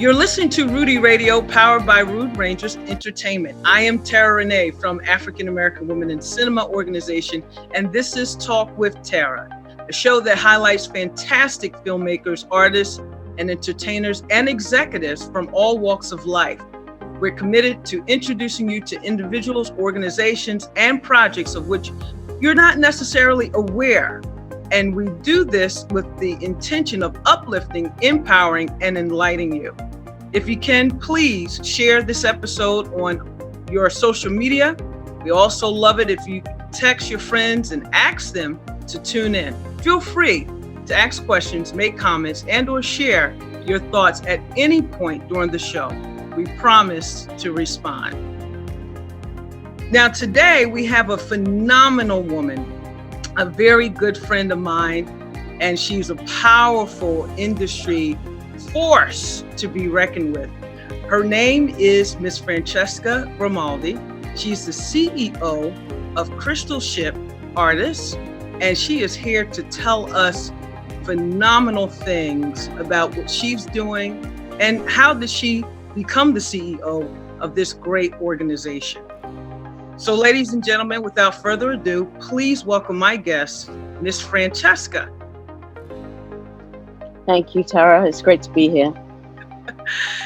You're listening to Rudy Radio, powered by Rude Rangers Entertainment. I am Terra Renee from African American Women in Cinema organization, and this is Talk with Terra, a show that highlights fantastic filmmakers, artists, and entertainers and executives from all walks of life. We're committed to introducing you to individuals, organizations, and projects of which you're not necessarily aware. And we do this with the intention of uplifting, empowering, and enlightening you. If you can, please share this episode on your social media. We also love it if you text your friends and ask them to tune in. Feel free to ask questions, make comments, and/or share your thoughts at any point during the show. We promise to respond. Now, today we have a phenomenal woman, a very good friend of mine, and she's a powerful industry force to be reckoned with. Her name is Miss Francesca Grimaldi. She's the CEO of Crystal Ship Artists, and she is here to tell us phenomenal things about what she's doing and how did she become the CEO of this great organization. So, ladies and gentlemen, without further ado, please welcome my guest, Miss Francesca. Thank you, Terra. It's great to be here.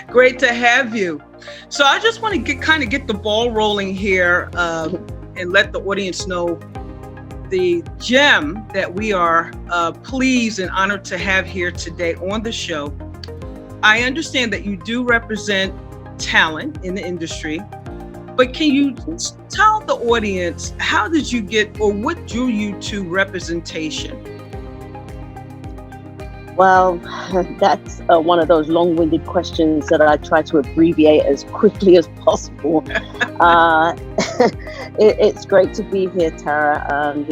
Great to have you. So I just want to get the ball rolling here and let the audience know the gem that we are pleased and honored to have here today on the show. I understand that you do represent talent in the industry, but can you tell the audience, how did you get, or what drew you to representation? Well, that's one of those long-winded questions that I try to abbreviate as quickly as possible. It's great to be here, Terra. I'm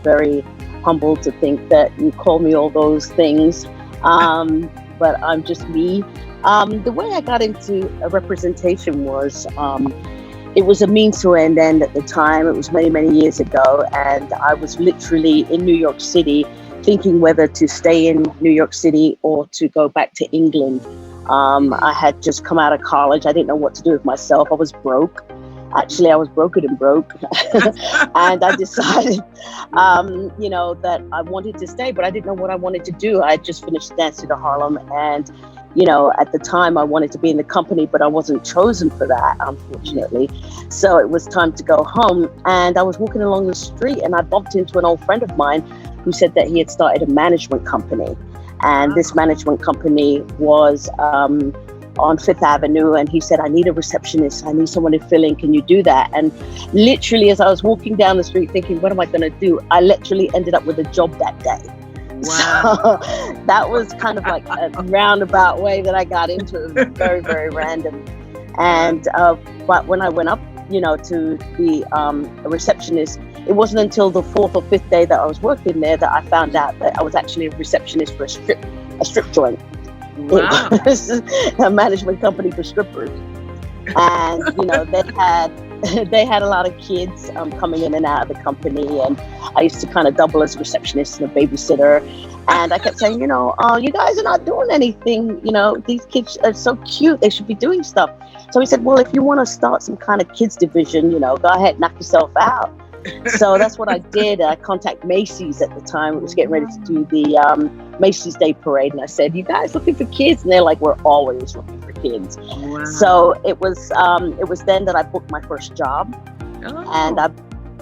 very humbled to think that you call me all those things, but I'm just me. The way I got into a representation was, it was a means to an end at the time. It was many, many years ago, and I was literally in New York City thinking whether to stay in New York City or to go back to England. I had just come out of college. I didn't know what to do with myself. I was broke. Actually, I was broker than broke. And I decided, that I wanted to stay, but I didn't know what I wanted to do. I had just finished Dancing to Harlem, and at the time I wanted to be in the company, but I wasn't chosen for that, unfortunately. So it was time to go home, and I was walking along the street and I bumped into an old friend of mine who said that he had started a management company. And this management company was on Fifth Avenue. And he said, I need a receptionist. I need someone to fill in. Can you do that? And literally, as I was walking down the street thinking, what am I going to do? I literally ended up with a job that day. Wow. So that was kind of like a roundabout way that I got into it. Very, very random. And but when I went up, to be a receptionist, it wasn't until the 4th or 5th day that I was working there that I found out that I was actually a receptionist for a strip joint. Wow. It was a management company for strippers. And, they had a lot of kids coming in and out of the company, and I used to kind of double as a receptionist and a babysitter. And I kept saying, you guys are not doing anything. These kids are so cute. They should be doing stuff. So he said, well, if you want to start some kind of kids division, go ahead, knock yourself out. So that's what I did. I contacted Macy's at the time. It was getting ready to do the Macy's Day Parade. And I said, you guys looking for kids? And they're like, we're always looking for kids. Wow. So it was then that I booked my first job. Oh. And I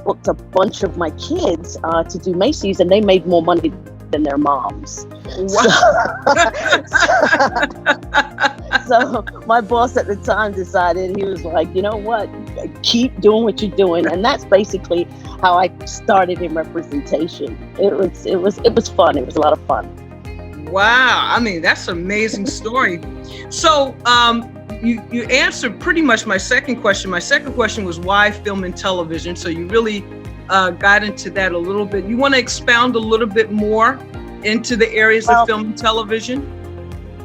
booked a bunch of my kids to do Macy's, and they made more money than their moms. Wow. So my boss at the time decided, he was like, you know what, keep doing what you're doing. And that's basically how I started in representation. It was fun. It was a lot of fun. Wow. I mean, that's an amazing story. So you answered pretty much my second question. My second question was why film and television? So you really got into that a little bit. You want to expound a little bit more into the areas of film and television?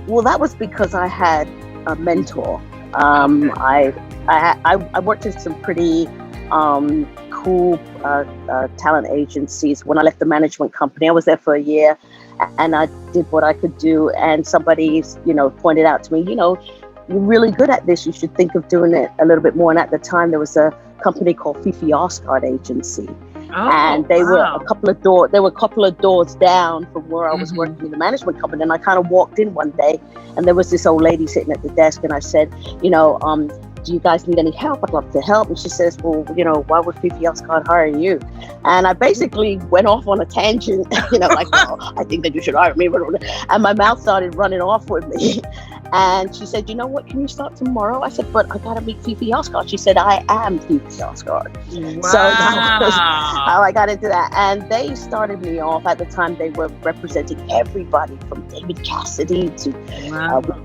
Well, that was because I had a mentor. Okay. I worked at some pretty cool talent agencies. When I left the management company, I was there for a year, and I did what I could do. And somebody, pointed out to me, you're really good at this. You should think of doing it a little bit more. And at the time, there was a company called Fifi Oscard Agency. And they were a couple of doors down from where I was working in the management company. And I kind of walked in one day, and there was this old lady sitting at the desk, and I said, do you guys need any help? I'd love to help. And she says, well, why would Fifi Oscard hire you? And I basically went off on a tangent, like, well, I think that you should hire me. And my mouth started running off with me. And she said, you know what, can you start tomorrow? I said, but I got to meet Fifi Oscard. She said, I am Fifi Oscard. Wow. So that was how I got into that. And they started me off. At the time, they were representing everybody from David Cassidy to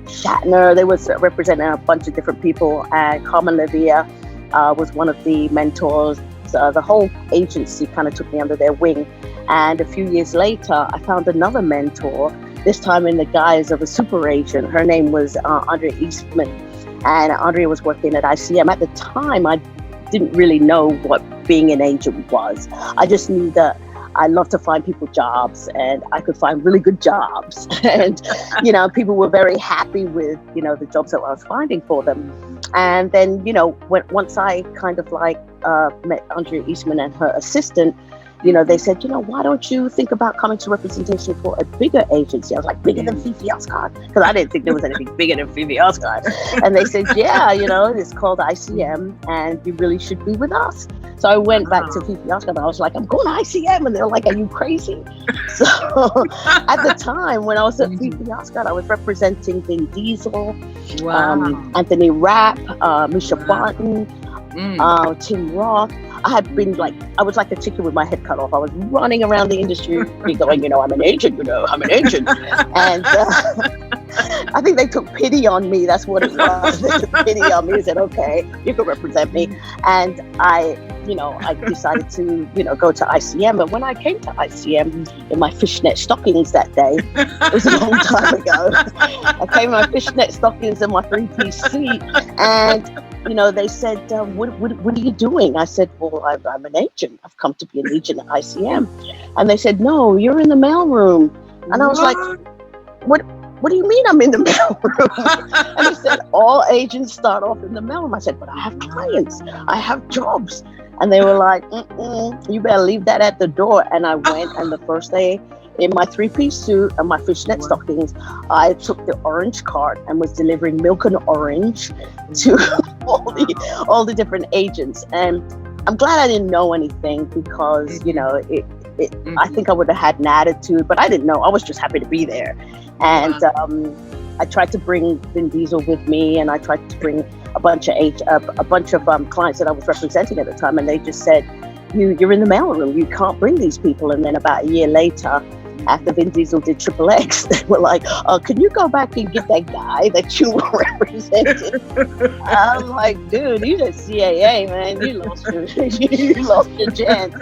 Shatner. They was representing a bunch of different people. And Carmen Livia was one of the mentors. The whole agency kind of took me under their wing. And a few years later, I found another mentor, this time in the guise of a super agent. Her name was Andrea Eastman. And Andrea was working at ICM. At the time, I didn't really know what being an agent was. I just knew that I love to find people jobs, and I could find really good jobs. And, people were very happy with, the jobs that I was finding for them. And then, once I kind of met Andrea Eastman and her assistant, they said, why don't you think about coming to representation for a bigger agency? I was like, bigger than Fifi Oscard? Because I didn't think there was anything bigger than Fifi Oscard. And they said, yeah, it's called ICM, and you really should be with us. So I went back to Fifi Oscard, and I was like, I'm going to ICM. And they're like, are you crazy? So at the time, when I was at Fifi Oscard, I was representing Vin Diesel, Anthony Rapp, Misha Barton, Tim Roth. I had been I was like a chicken with my head cut off. I was running around the industry going, I'm an agent, I'm an agent. And I think they took pity on me. That's what it was. They took pity on me and said, okay, you can represent me. And I decided to, go to ICM. But when I came to ICM in my fishnet stockings that day, it was a long time ago. I came in my fishnet stockings and my 3-piece suit, and they said, what are you doing? I said, well, I'm an agent. I've come to be an agent at ICM. And they said, no, you're in the mailroom. And I was like, what do you mean I'm in the mailroom? And they said, all agents start off in the mailroom. I said, but I have clients. I have jobs. And they were like, you better leave that at the door. And I went, and the first day, in my 3-piece suit and my fishnet stockings, I took the orange cart and was delivering milk and orange to all the different agents. And I'm glad I didn't know anything, because, I think I would have had an attitude, but I didn't know. I was just happy to be there. And I tried to bring Vin Diesel with me, and I tried to bring a bunch of clients that I was representing at the time, and they just said, you're in the mailroom. You can't bring these people. And then about a year later, after Vin Diesel did Triple X, they were like, can you go back and get that guy that you were representing? I'm like, dude, you did CAA, man. You lost your chance.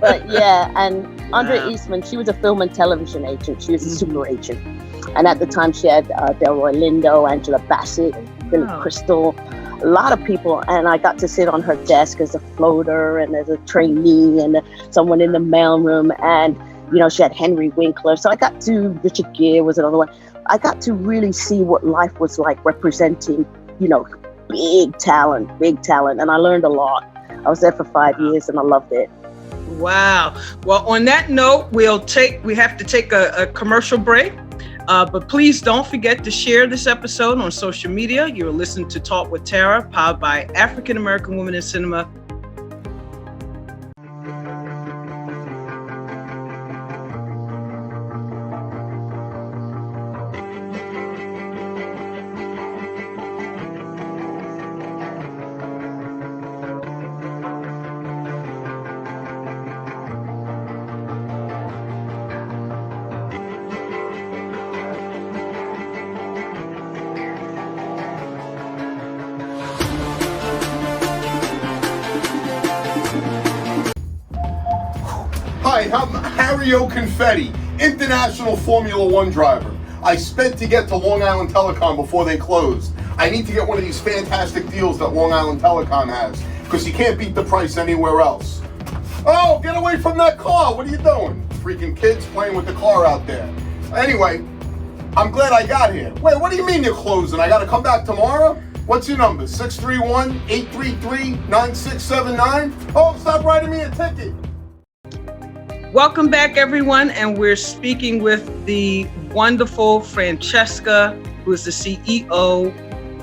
But yeah, and Andrea Eastman, she was a film and television agent. She was a super agent. And at the time, she had Delroy Lindo, Angela Bassett, Billy Crystal, a lot of people. And I got to sit on her desk as a floater and as a trainee and someone in the mailroom. And she had Henry Winkler. So I got to, Richard Gere was another one. I got to really see what life was like representing, big talent. And I learned a lot. I was there for 5 years and I loved it. Wow. Well, on that note, we have to take a commercial break. But please don't forget to share this episode on social media. You're listening to Talk with Terra, powered by African American Women in Cinema. Hi, I'm Hario Confetti, international Formula One driver. I sped to get to Long Island Telecom before they closed. I need to get one of these fantastic deals that Long Island Telecom has, because you can't beat the price anywhere else. Oh, get away from that car. What are you doing? Freaking kids playing with the car out there. Anyway, I'm glad I got here. Wait, what do you mean you're closing? I got to come back tomorrow? What's your number? 631-833-9679? Oh, stop writing me a ticket. Welcome back, everyone, and we're speaking with the wonderful Francesca, who is the CEO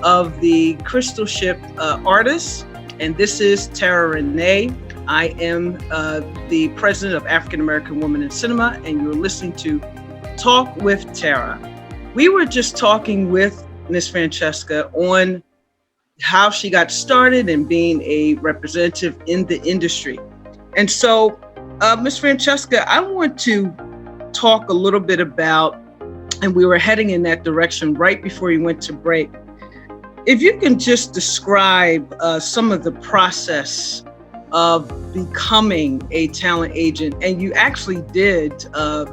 of the Crystal Ship Artists, and this is Terra Renee. I am the president of African American Women in Cinema, and you're listening to Talk with Terra. We were just talking with Ms. Francesca on how she got started and being a representative in the industry. And so, Ms. Francesca, I want to talk a little bit about, and we were heading in that direction right before you went to break. If you can just describe some of the process of becoming a talent agent, and you actually did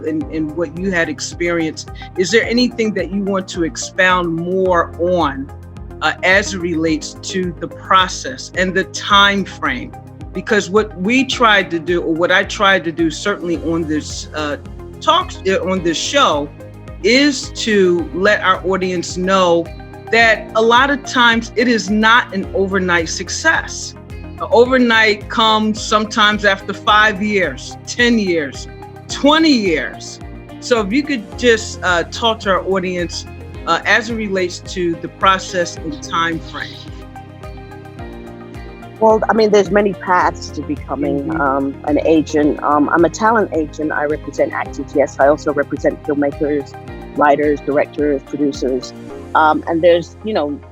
in what you had experienced, is there anything that you want to expound more on as it relates to the process and the time frame? Because what we tried to do, or what I tried to do certainly on this on this show, is to let our audience know that a lot of times it is not an overnight success. Overnight comes sometimes after 5 years, 10 years, 20 years. So if you could just talk to our audience as it relates to the process and time frame. Well, I mean, there's many paths to becoming an agent. I'm a talent agent. I represent actors. Yes, I also represent filmmakers, writers, directors, producers. And there's,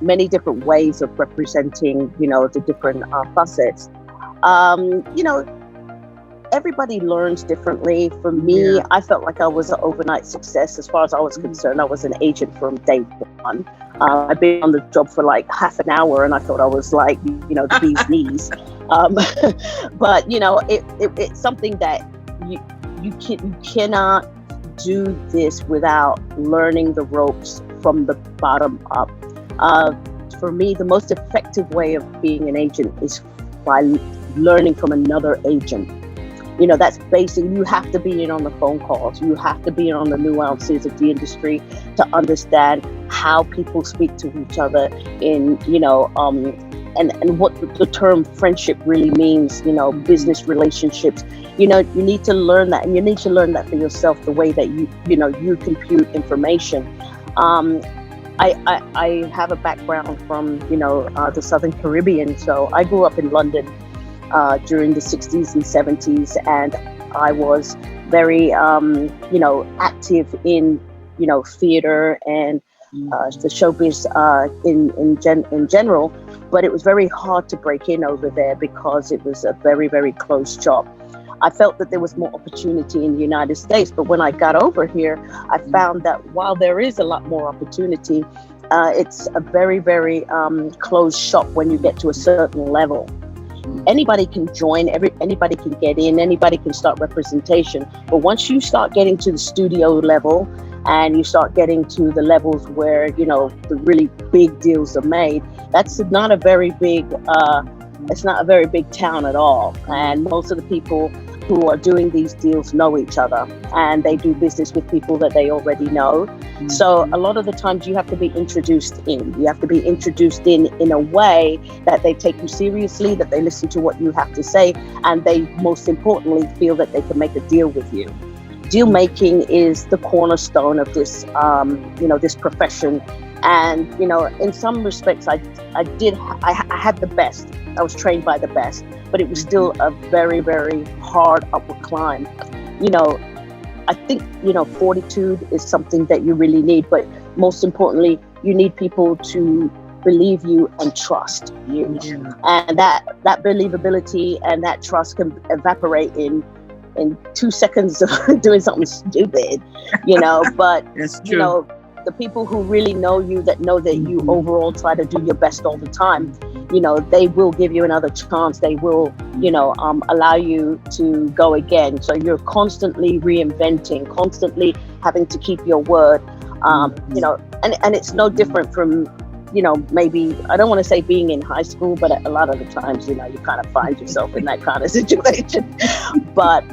many different ways of representing, the different facets. Everybody learns differently. For me, I felt like I was an overnight success. As far as I was concerned, I was an agent from day one. I've been on the job for like half an hour and I thought I was like, the bee's knees. But, it's something that you cannot do this without learning the ropes from the bottom up. For me, the most effective way of being an agent is by learning from another agent. That's basic. You have to be in on the phone calls. You have to be in on the nuances of the industry to understand how people speak to each other and what the term friendship really means, business relationships. You need to learn that, and you need to learn that for yourself, the way that you compute information. I have a background from, the Southern Caribbean. So I grew up in London during the 60s and 70s, and I was very, active in, theater and the showbiz in general. But it was very hard to break in over there because it was a very, very closed shop. I felt that there was more opportunity in the United States, but when I got over here, I found that while there is a lot more opportunity, it's a very, very closed shop when you get to a certain level. Anybody can join, anybody can get in, anybody can start representation. But once you start getting to the studio level and you start getting to the levels where, the really big deals are made, that's not a very big, it's not a very big town at all. And most of the people who are doing these deals know each other, and they do business with people that they already know. Mm-hmm. So a lot of the times you have to be introduced in. You have to be introduced in a way that they take you seriously, that they listen to what you have to say, and they most importantly feel that they can make a deal with you. Deal making is the cornerstone of this, this profession. And, in some respects, I had the best. I was trained by the best, but it was still a very, very hard upward climb. I think, fortitude is something that you really need, but most importantly, you need people to believe you and trust you. Yeah. And that believability and that trust can evaporate in 2 seconds of doing something stupid, but, the people who really know you, that know that you overall try to do your best all the time, they will give you another chance. They will, allow you to go again. So you're constantly reinventing, constantly having to keep your word, and it's no different from, maybe, I don't want to say being in high school, but a lot of the times, you kind of find yourself in that kind of situation. But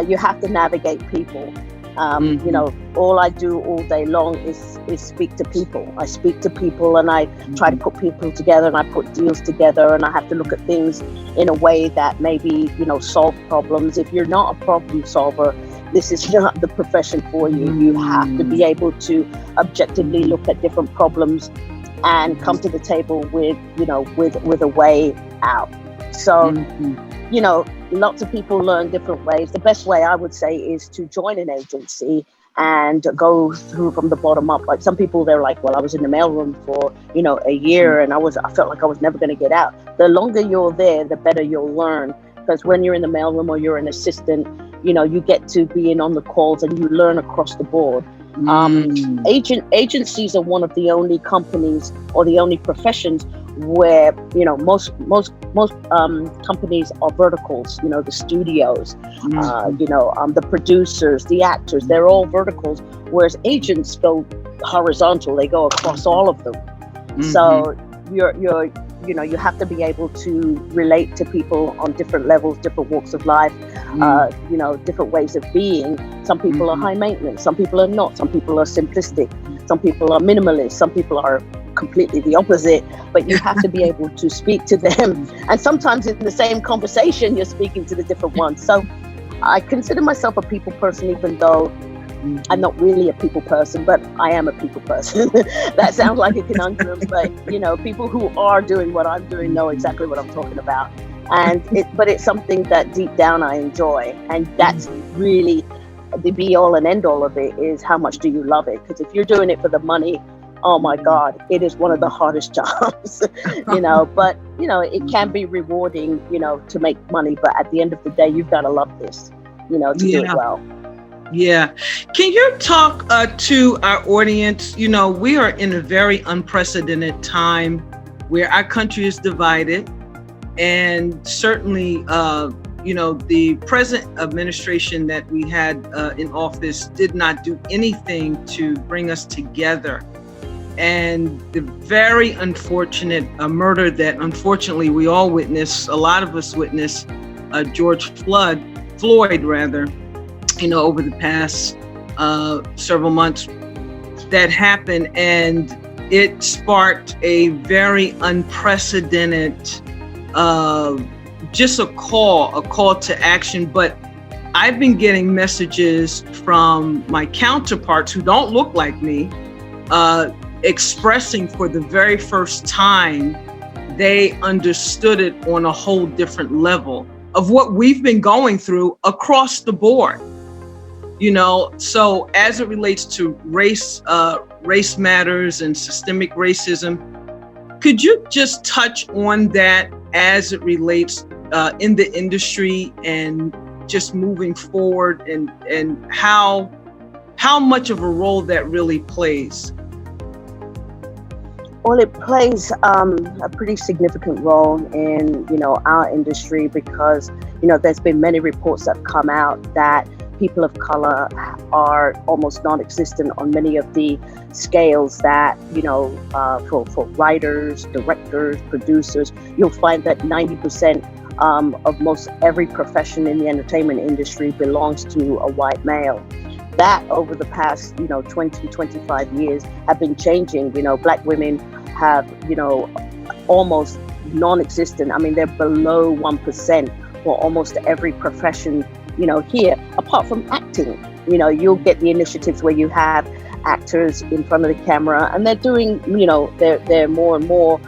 you have to navigate people. You know, all I do all day long is speak to people. I speak to people and I try to put people together, and I put deals together, and I have to look at things in a way that maybe, you know, solve problems. If you're not a problem solver, this is not the profession for you. You have to be able to objectively look at different problems and come to the table with, you know, with a way out. So, you know, lots of people learn different ways. The best way, I would say, is to join an agency and go through from the bottom up. Like some people, they're like, well, I was in the mailroom for, you know, a year and I felt like I was never going to get out. The longer you're there, the better you'll learn. Because when you're in the mailroom or you're an assistant, you know, you get to be in on the calls and you learn across the board. Agencies are one of the only companies or the only professions where, you know, most companies are verticals. You know, the studios, you know, the producers, the actors, they're all verticals, whereas agents go horizontal. They go across all of them. So you know, you have to be able to relate to people on different levels, different walks of life, you know, different ways of being. Some people are high maintenance, some people are not, some people are simplistic, some people are minimalist, some people are completely the opposite, but you have to be able to speak to them. And sometimes in the same conversation, you're speaking to the different ones. So I consider myself a people person, even though I'm not really a people person, but I am a people person. That sounds like a conundrum, but you know, people who are doing what I'm doing know exactly what I'm talking about. And but it's something that deep down I enjoy, and that's really the be all and end all of it, is how much do you love it? Because if you're doing it for the money, oh my God, it is one of the hardest jobs, you know, but you know, it can be rewarding, you know, to make money, but at the end of the day, you've got to love this, you know, to do it well. Yeah. Can you talk to our audience? You know, we are in a very unprecedented time where our country is divided, and certainly, you know, the present administration that we had in office did not do anything to bring us together. And the very unfortunate murder that unfortunately we all witnessed, a lot of us witnessed, Floyd, you know, over the past several months that happened, and it sparked a very unprecedented, just a call to action. But I've been getting messages from my counterparts who don't look like me, expressing for the very first time they understood it on a whole different level of what we've been going through across the board. You know, so as it relates to race matters and systemic racism, could you just touch on that as it relates in the industry and just moving forward, and how much of a role that really plays? Well, it plays a pretty significant role in, you know, our industry, because, you know, there's been many reports that have come out that people of color are almost non-existent on many of the scales that, you know, for writers, directors, producers. You'll find that 90% of most every profession in the entertainment industry belongs to a white male. That over the past, you know, 20, 25 years have been changing. You know, Black women have, you know, almost non-existent. I mean, they're below 1% for almost every profession, you know, here, apart from acting. You know, you'll get the initiatives where you have actors in front of the camera, and they're doing, you know, they're more and more,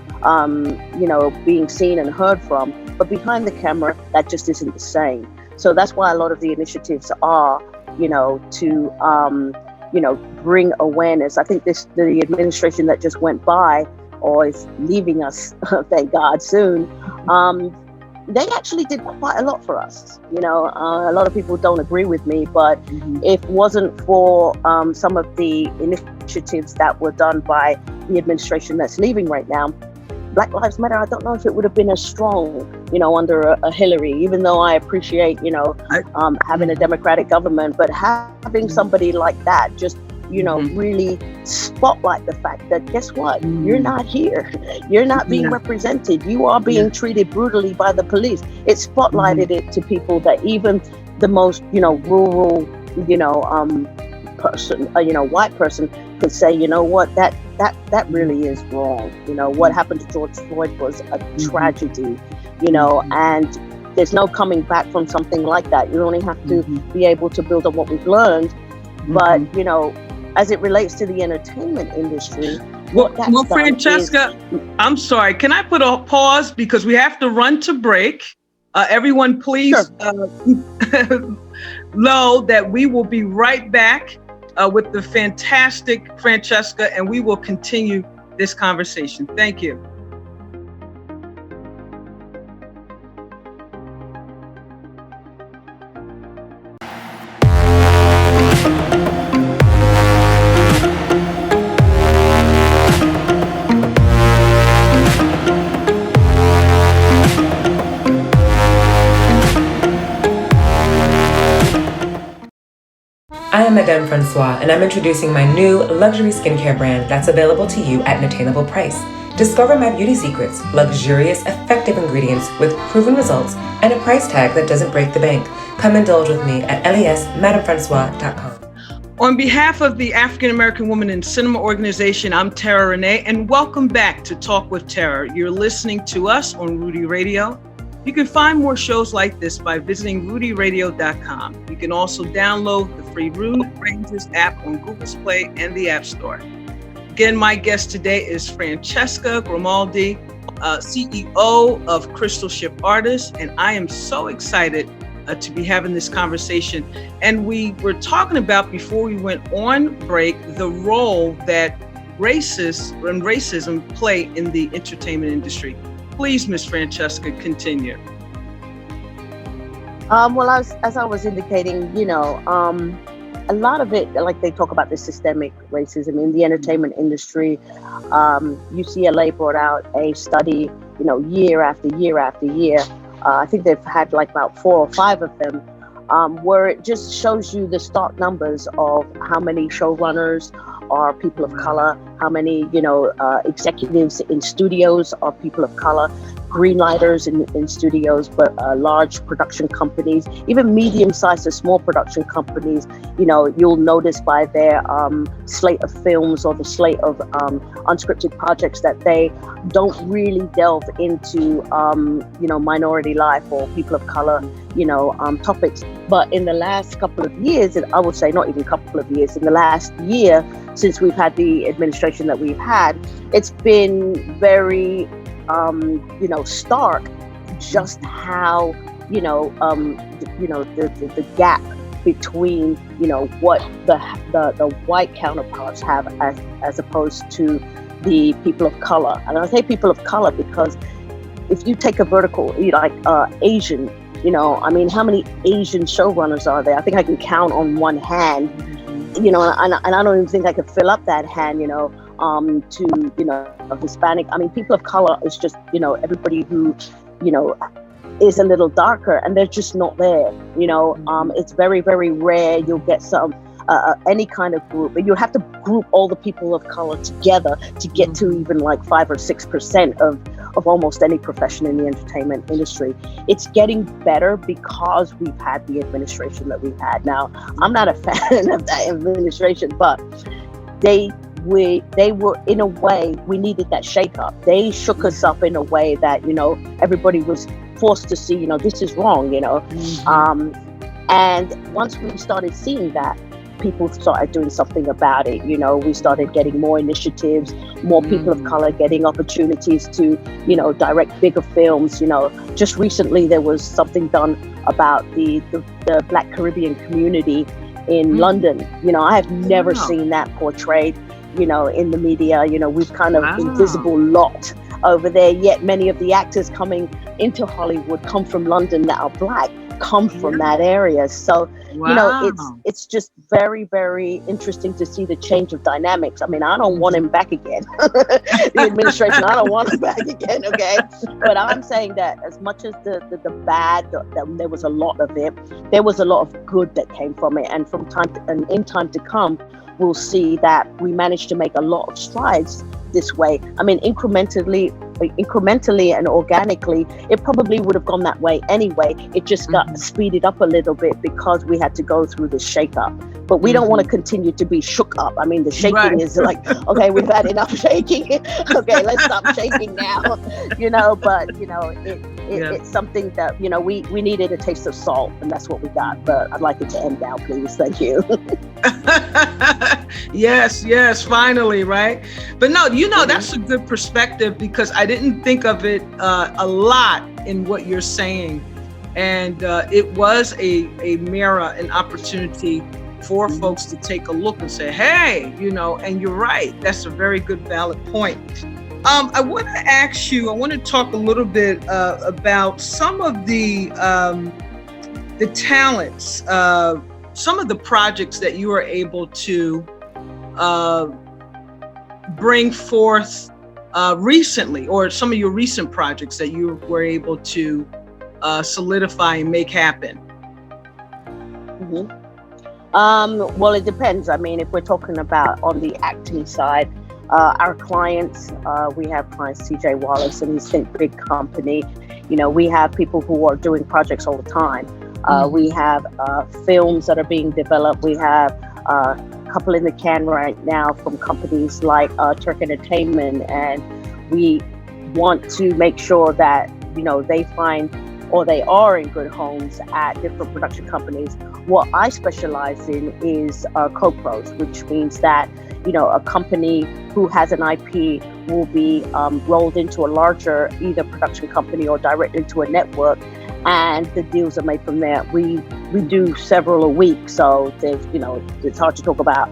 you know, being seen and heard from. But behind the camera, that just isn't the same. So that's why a lot of the initiatives are, you know, to, you know, bring awareness. I think the administration that just went by, or is leaving us, thank God, soon, they actually did quite a lot for us. You know, a lot of people don't agree with me, but if it wasn't for some of the initiatives that were done by the administration that's leaving right now, Black Lives Matter, I don't know if it would have been as strong, you know, under a Hillary, even though I appreciate, you know, having a Democratic government, but having somebody like that just, you know, really spotlight the fact that, guess what, you're not here. You're not being represented. You are being treated brutally by the police. It spotlighted it to people that even the most, you know, rural, you know, person, white person, could say, you know what, that really is wrong. What happened to George Floyd was a tragedy, and there's no coming back from something like that. You only have to be able to build on what we've learned. But, as it relates to the entertainment industry, well, Francesca, I'm sorry. Can I put a pause because we have to run to break? Everyone, please know that we will be right back with the fantastic Francesca, and we will continue this conversation. Thank you. I am Madame Francois, and I'm introducing my new luxury skincare brand that's available to you at an attainable price. Discover my beauty secrets, luxurious, effective ingredients with proven results and a price tag that doesn't break the bank. Come indulge with me at lesmadamefrancois.com. On behalf of the African American Women in Cinema organization, I'm Terra Renee, and welcome back to Talk with Terra. You're listening to us on Rudy Radio. You can find more shows like this by visiting rudyradio.com. You can also download the free Rude Rangers app on Google Play and the App Store. Again, my guest today is Francesca Grimaldi, CEO of Crystal Ship Artists, and I am so excited to be having this conversation. And we were talking about, before we went on break, the role that racism play in the entertainment industry. Please, Ms. Francesca, continue. Well, as I was indicating, a lot of it, like they talk about the systemic racism in the entertainment industry. UCLA brought out a study, year after year after year. I think they've had like about 4 or 5 of them, where it just shows you the stark numbers of how many showrunners are people of color, how many, executives in studios are people of color, greenlighters in studios, but large production companies, even medium-sized to small production companies, you'll notice by their slate of films or the slate of unscripted projects that they don't really delve into, minority life or people of color, topics. But in the last couple of years, and I would say not even couple of years, in the last year, since we've had the administration that we've had, it's been very, stark just how, the gap between, what the white counterparts have as opposed to the people of color. And I say people of color because if you take a vertical, like Asian, how many Asian showrunners are there? I think I can count on one hand, and I don't even think I could fill up that hand, to, Hispanic. People of color is just, everybody who, is a little darker, and they're just not there. It's very, very rare you'll get some, any kind of group, but you have to group all the people of color together to get to even like 5 or 6% of almost any profession in the entertainment industry. It's getting better because we've had the administration that we've had. Now, I'm not a fan of that administration, but they were, in a way, we needed that shake-up. They shook us up in a way that, everybody was forced to see, this is wrong, and once we started seeing that, people started doing something about it. We started getting more initiatives, more people of color getting opportunities to, direct bigger films. Just recently there was something done about the Black Caribbean community in London. I have never seen that portrayed, in the media. We've kind of invisible lot over there, yet many of the actors coming into Hollywood come from London that are Black, come from that area. So, it's just very, very interesting to see the change of dynamics. I don't want him back again. The administration, I don't want him back again, okay? But I'm saying that as much as the bad, there was a lot of it, there was a lot of good that came from it. And in time to come, will see that we managed to make a lot of strides this way. I mean, incrementally and organically, it probably would have gone that way anyway. It just got speeded up a little bit because we had to go through the shake-up. But we don't want to continue to be shook up. I mean, the shaking is like, okay, we've had enough shaking. Okay, let's stop shaking now. But it's something that, we needed a taste of salt, and that's what we got. But I'd like it to end now, please. Thank you. Yes, finally, right? But no, that's a good perspective, because I didn't think of it a lot in what you're saying. And it was a mirror, an opportunity for folks to take a look and say, hey, and you're right. That's a very good, valid point. I want to talk a little bit about some of the talents, some of the projects that you were able to bring forth recently, or some of your recent projects that you were able to solidify and make happen. Well, it depends. I mean, if we're talking about on the acting side, our clients, we have clients, TJ Wallace and his Think Big company. We have people who are doing projects all the time. We have films that are being developed. We have a couple in the can right now from companies like Terra Entertainment, and we want to make sure that they find, or they are in good homes at different production companies. What I specialize in is co-pros, which means that a company who has an IP will be rolled into a larger either production company or directly to a network, and the deals are made from there. We do several a week, so there's it's hard to talk about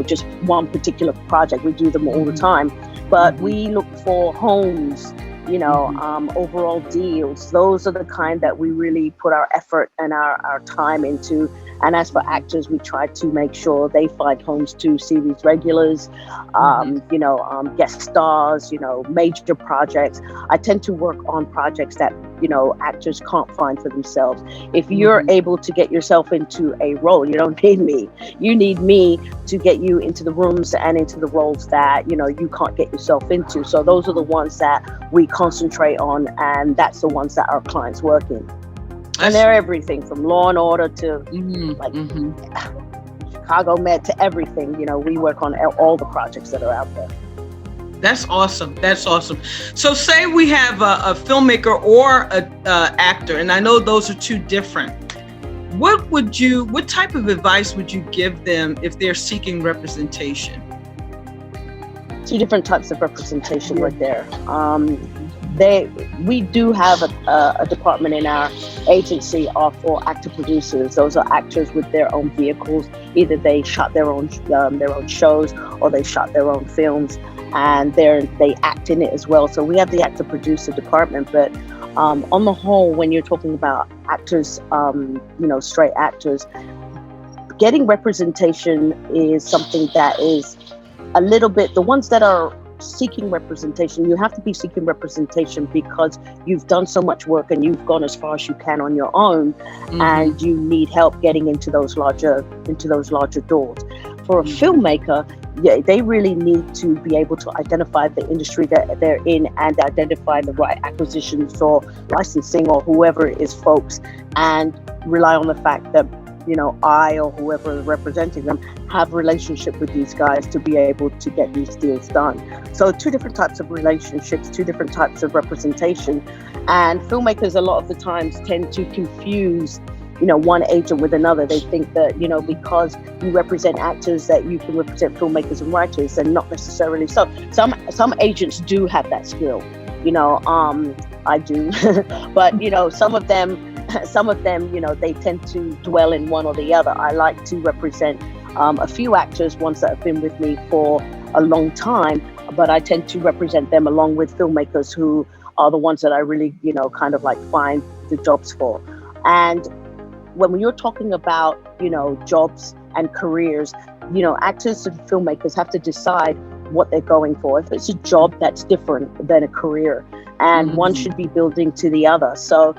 just one particular project. We do them all the time, but we look for homes, overall deals. Those are the kind that we really put our effort and our time into. And as for actors, we try to make sure they find homes to series regulars, guest stars, major projects. I tend to work on projects that, actors can't find for themselves. If you're able to get yourself into a role, you don't need me. You need me to get you into the rooms and into the roles that, you can't get yourself into. So those are the ones that we concentrate on, and that's the ones that our clients work in. And they're everything from Law and Order to Chicago Med to everything. We work on all the projects that are out there. That's awesome. So say we have a filmmaker or a actor, and I know those are two different. What type of advice would you give them if they're seeking representation? Two different types of representation right there. We do have a department in our agency for actor producers. Those are actors with their own vehicles. Either they shot their own shows, or they shot their own films, and they act in it as well. So we have the actor producer department. But on the whole, when you're talking about actors, straight actors, getting representation is something that is a little bit, the ones that are seeking representation, you have to be seeking representation because you've done so much work and you've gone as far as you can on your own, and you need help getting into those larger doors. For a filmmaker, they really need to be able to identify the industry that they're in and identify the right acquisitions or licensing or whoever it is folks, and rely on the fact that I or whoever is representing them have a relationship with these guys to be able to get these deals done. So two different types of relationships, two different types of representation. And filmmakers a lot of the times tend to confuse, one agent with another. They think that, because you represent actors that you can represent filmmakers and writers, and not necessarily so. Some agents do have that skill, I do, but some of them, they tend to dwell in one or the other. I like to represent a few actors, ones that have been with me for a long time, but I tend to represent them along with filmmakers who are the ones that I really, find the jobs for. And when you're talking about, jobs and careers, actors and filmmakers have to decide what they're going for. If it's a job, that's different than a career, and one should be building to the other. So,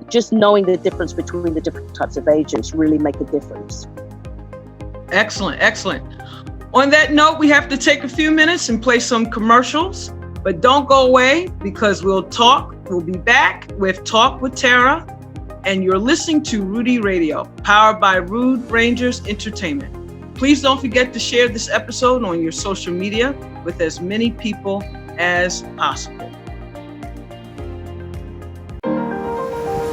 just knowing the difference between the different types of agents really make a difference. Excellent, excellent. On that note, we have to take a few minutes and play some commercials, but don't go away because we'll be back with Talk with Terra, and you're listening to Rudy Radio, powered by Rude Rangers Entertainment. Please don't forget to share this episode on your social media with as many people as possible.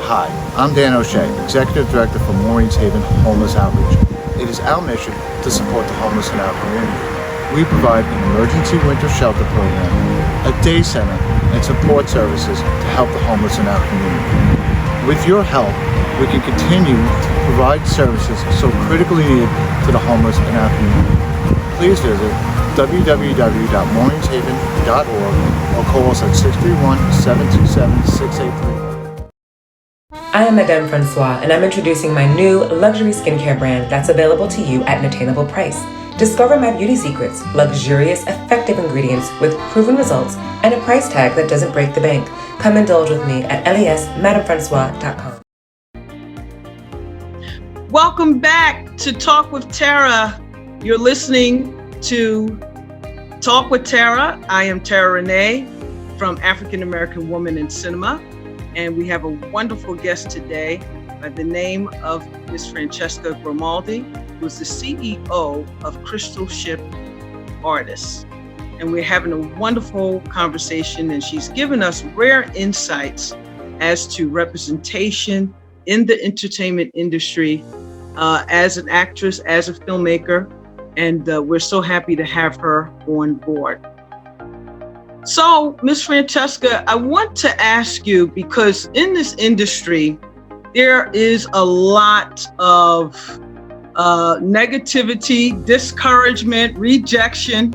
Hi, I'm Dan O'Shea, Executive Director for Maureen's Haven Homeless Outreach. It is our mission to support the homeless in our community. We provide an emergency winter shelter program, a day center, and support services to help the homeless in our community. With your help, we can continue to provide services so critically needed to the homeless in our community. Please visit www.maureen'shaven.org or call us at 631-727-683. I am Madame Francois, and I'm introducing my new luxury skincare brand that's available to you at an attainable price. Discover my beauty secrets, luxurious, effective ingredients with proven results and a price tag that doesn't break the bank. Come indulge with me at lesmadamefrancois.com. Welcome back to Talk with Terra. You're listening to Talk with Terra. I am Terra Renee from African American Woman in Cinema. And we have a wonderful guest today by the name of Ms. Francesca Grimaldi, who is the CEO of Crystal Ship Artists. And we're having a wonderful conversation, and she's given us rare insights as to representation in the entertainment industry as an actress, as a filmmaker, and we're so happy to have her on board. So, Ms. Francesca, I want to ask you, because in this industry, there is a lot of negativity, discouragement, rejection.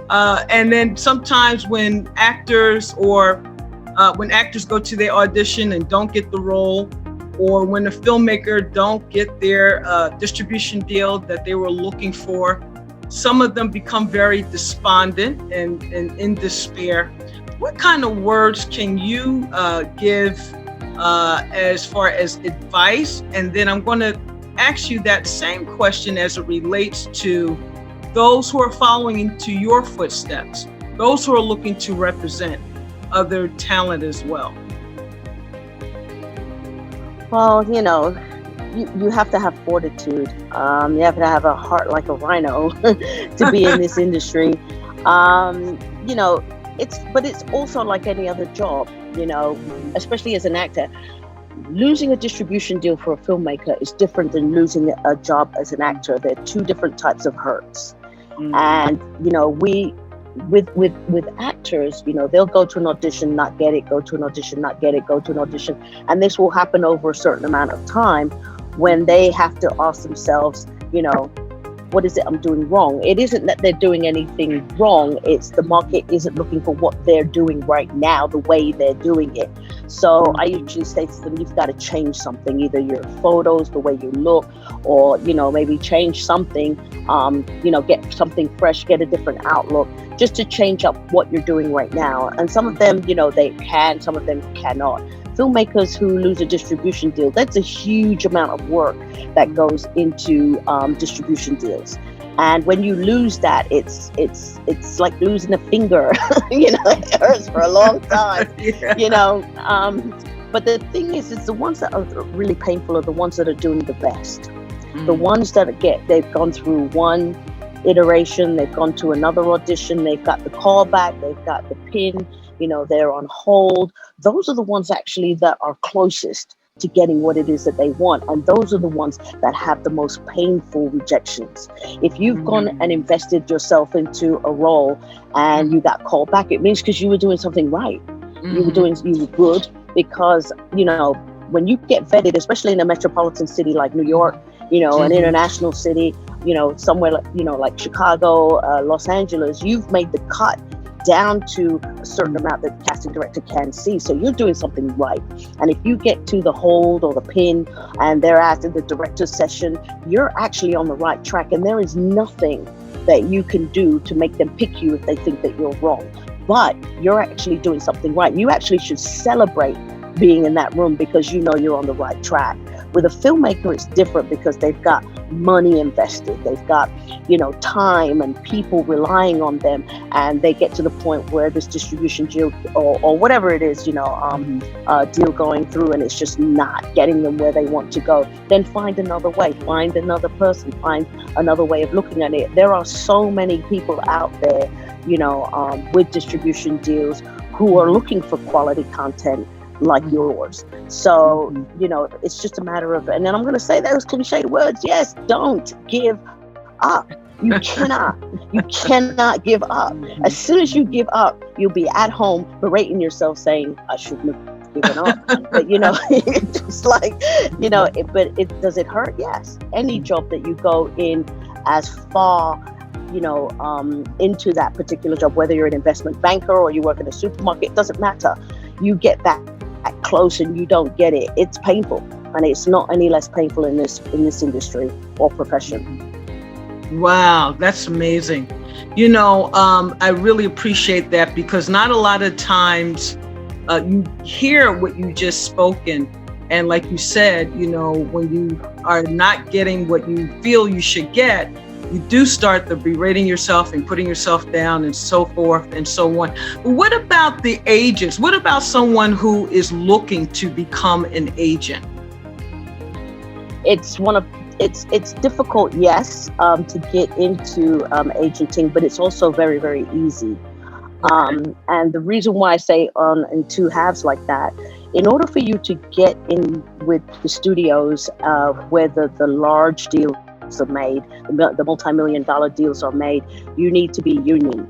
And then sometimes when actors go to their audition and don't get the role, or when a filmmaker don't get their distribution deal that they were looking for, some of them become very despondent and in despair. What kind of words can you give as far as advice? And then I'm going to ask you that same question as it relates to those who are following into your footsteps, those who are looking to represent other talent as well. Well, you have to have fortitude. You have to have a heart like a rhino to be in this industry. It's also like any other job, especially as an actor. Losing a distribution deal for a filmmaker is different than losing a job as an actor. They're two different types of hurts. And, with actors, they'll go to an audition, not get it, go to an audition, not get it, go to an audition. And this will happen over a certain amount of time when they have to ask themselves, what is it I'm doing wrong? It isn't that they're doing anything wrong. It's the market isn't looking for what they're doing right now, the way they're doing it. So I usually say to them, you've got to change something, either your photos, the way you look, or, maybe change something, get something fresh, get a different outlook, just to change up what you're doing right now. And some of them, they can, some of them cannot. Filmmakers who lose a distribution deal, that's a huge amount of work that goes into distribution deals. And when you lose that, it's like losing a finger. It hurts for a long time. But the thing is, it's the ones that are really painful are the ones that are doing the best. The ones that they've gone through one iteration, they've gone to another audition, they've got the callback, they've got the pin, they're on hold. Those are the ones actually that are closest to getting what it is that they want. And those are the ones that have the most painful rejections. If you've gone and invested yourself into a role and you got called back, it means because you were doing something right. You were good, because, when you get vetted, especially in a metropolitan city like New York, an international city, somewhere like Chicago, Los Angeles, you've made the cut down to a certain amount that the casting director can see. So you're doing something right. And if you get to the hold or the pin and thereafter the director's session, you're actually on the right track. And there is nothing that you can do to make them pick you if they think that you're wrong. But you're actually doing something right. You actually should celebrate being in that room because you're on the right track. With a filmmaker, it's different because they've got money invested. They've got, time and people relying on them, and they get to the point where this distribution deal or whatever it is, deal going through, and it's just not getting them where they want to go. Then find another way, find another person, find another way of looking at it. There are so many people out there, with distribution deals who are looking for quality content like yours. So, it's just a matter of, and then I'm going to say those cliche words. Yes, don't give up. You cannot give up. As soon as you give up, you'll be at home berating yourself saying, I shouldn't have given up. But, it's just like, does it hurt? Yes. Any job that you go in as far into that particular job, whether you're an investment banker or you work in a supermarket, it doesn't matter. You get that close and you don't get it. It's painful, and it's not any less painful in this industry or profession. Wow, that's amazing. I really appreciate that, because not a lot of times you hear what you just spoken. And like you said, when you are not getting what you feel you should get, you do start the berating yourself and putting yourself down and so forth and so on. But what about the agents? What about someone who is looking to become an agent? It's difficult, yes, to get into agenting, but it's also very, very easy. And the reason why I say in two halves like that, in order for you to get in with the studios where the large deals are made, the multi-million-dollar deals are made, you need to be union.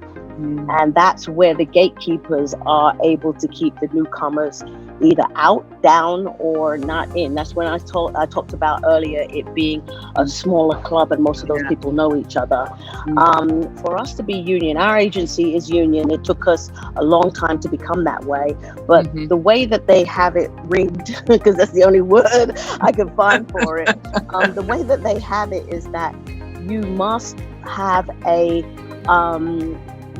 And that's where the gatekeepers are able to keep the newcomers either out, down, or not in. That's when I talked about earlier it being a smaller club and most of those people know each other. For us to be union, our agency is union. It took us a long time to become that way, but the way that they have it rigged, because that's the only word I can find for it, the way that they have it is that you must have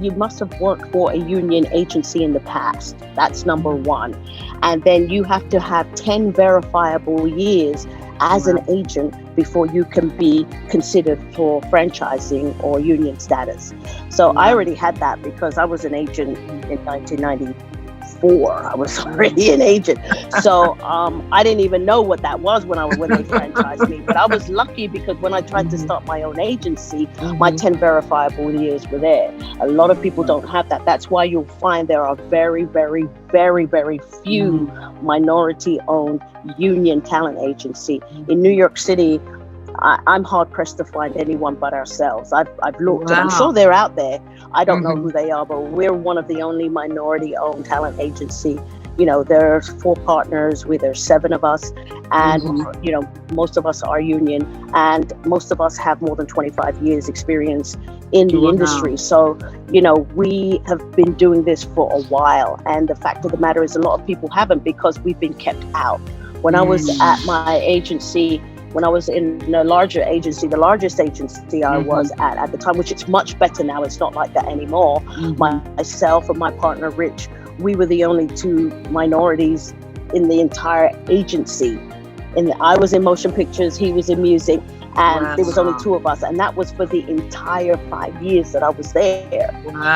you must have worked for a union agency in the past. That's number one. And then you have to have 10 verifiable years as an agent before you can be considered for franchising or union status. So I already had that because I was an agent in 1994. I was already an agent. So I didn't even know what that was when they franchised me. But I was lucky because when I tried to start my own agency, my 10 verifiable years were there. A lot of people don't have that. That's why you'll find there are very, very, very, very few minority-owned union talent agency. In New York City, I'm hard pressed to find anyone but ourselves. I've looked, and I'm sure they're out there. I don't know who they are, but we're one of the only minority-owned talent agency. There's 4 partners. There's 7 of us, and most of us are union, and most of us have more than 25 years experience in the industry. So, we have been doing this for a while, and the fact of the matter is, a lot of people haven't because we've been kept out. When I was at my agency. When I was in the larger agency, the largest agency I was at the time, which it's much better now, it's not like that anymore. Myself and my partner, Rich, we were the only 2 minorities in the entire agency. I was in motion pictures, he was in music, and there was only 2 of us. And that was for the entire 5 years that I was there.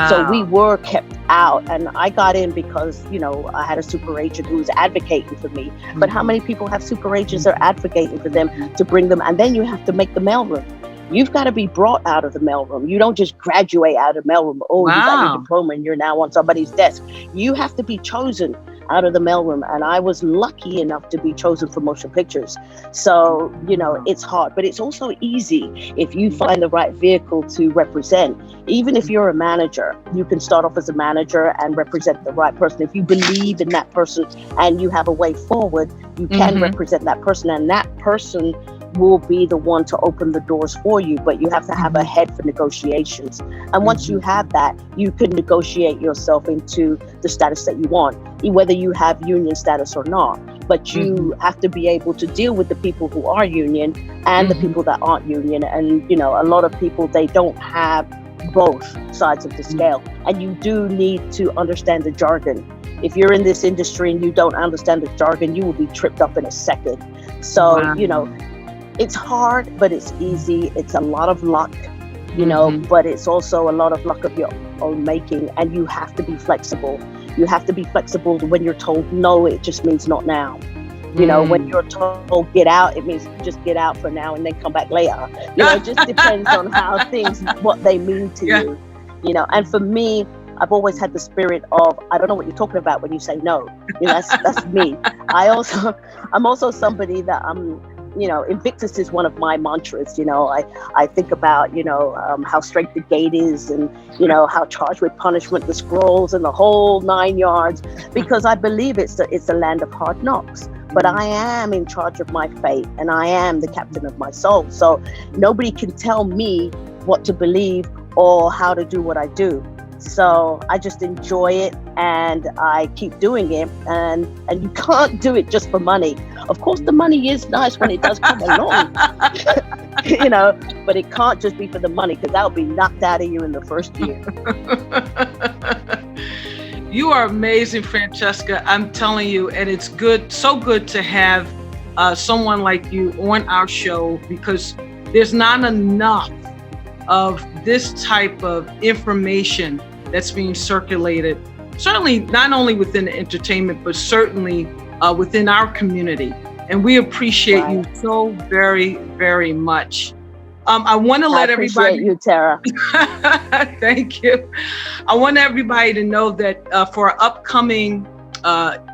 So we were kept out, and I got in because, I had a super agent who was advocating for me. But how many people have super agents that are advocating for them to bring them? And then you have to make the mailroom. You've got to be brought out of the mailroom. You don't just graduate out of the mailroom. Oh, you got your diploma and you're now on somebody's desk. You have to be chosen out of the mailroom. And I was lucky enough to be chosen for motion pictures. So, it's hard, but it's also easy if you find the right vehicle to represent. Even if you're a manager, you can start off as a manager and represent the right person. If you believe in that person and you have a way forward, you can represent that person, and that person will be the one to open the doors for you, but you have to have a head for negotiations. And once you have that, you can negotiate yourself into the status that you want, whether you have union status or not. But you have to be able to deal with the people who are union and the people that aren't union. And, a lot of people, they don't have both sides of the scale. And you do need to understand the jargon. if you're in this industry and you don't understand the jargon, you will be tripped up in a second. So, Wow. you know, it's hard, but it's easy. It's a lot of luck, you know, but it's also a lot of luck of your own making, and you have to be flexible. You have to be flexible when you're told no, it just means not now. You know, when you're told get out, it means just get out for now and then come back later. You know, it just depends on how things, what they mean to you. You know, and for me, I've always had the spirit of, I don't know what you're talking about when you say no. You know, that's me. I'm also somebody that you know, Invictus is one of my mantras. You know, I think about, you know, how straight the gate is, and, you know, how charged with punishment the scrolls and the whole 9 yards, because I believe it's a land of hard knocks. But I am in charge of my fate, and I am the captain of my soul. So nobody can tell me what to believe or how to do what I do. So I just enjoy it, and I keep doing it, and you can't do it just for money. Of course, the money is nice when it does come along, you know, but it can't just be for the money, because that'll be knocked out of you in the first year. You are amazing, Francesca. I'm telling you, and it's good, so good to have someone like you on our show, because there's not enough of this type of information that's being circulated, certainly not only within the entertainment, but certainly within our community. And we appreciate you so very, very much. I want to let everybody. I appreciate you, Terra. Thank you. I want everybody to know that for our upcoming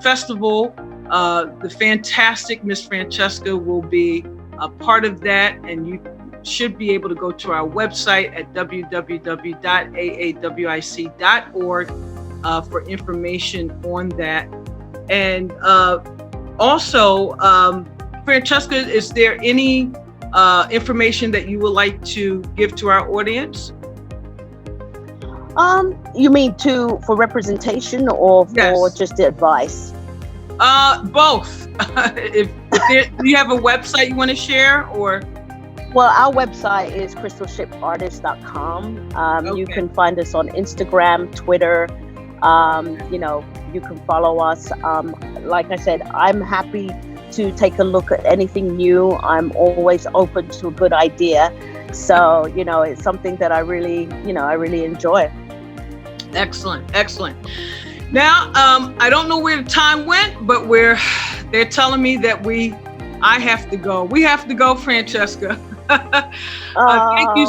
festival, the fantastic Miss Francesca will be a part of that, and you should be able to go to our website at www.aawic.org for information on that. And also, Francesca, is there any information that you would like to give to our audience? You mean for representation or for just the advice? Both. Do you have a website you want to share, or? Well, our website is crystalshipartist.com. You can find us on Instagram, Twitter. You know, you can follow us. Like I said, I'm happy to take a look at anything new. I'm always open to a good idea. So, you know, it's something that I really enjoy. Excellent. Now, I don't know where the time went, but they're telling me that I have to go. We have to go, Francesca. Thank you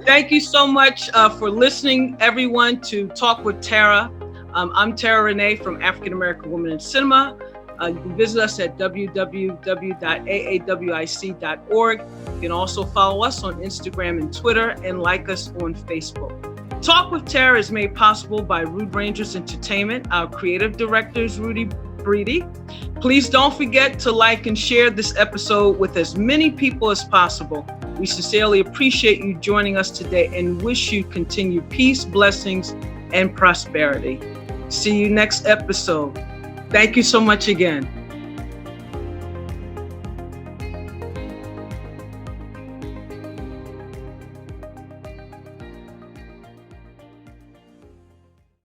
thank you so much for listening, everyone, to Talk with Terra. I'm Terra Renee from African American Women in Cinema. You can visit us at www.aawic.org. You can also follow us on Instagram and Twitter, and like us on Facebook. Talk with Terra is made possible by Rude Rangers Entertainment. Our creative director is Rudy Breedy. Please don't forget to like and share this episode with as many people as possible. We sincerely appreciate you joining us today and wish you continued peace, blessings, and prosperity. See you next episode. Thank you so much again.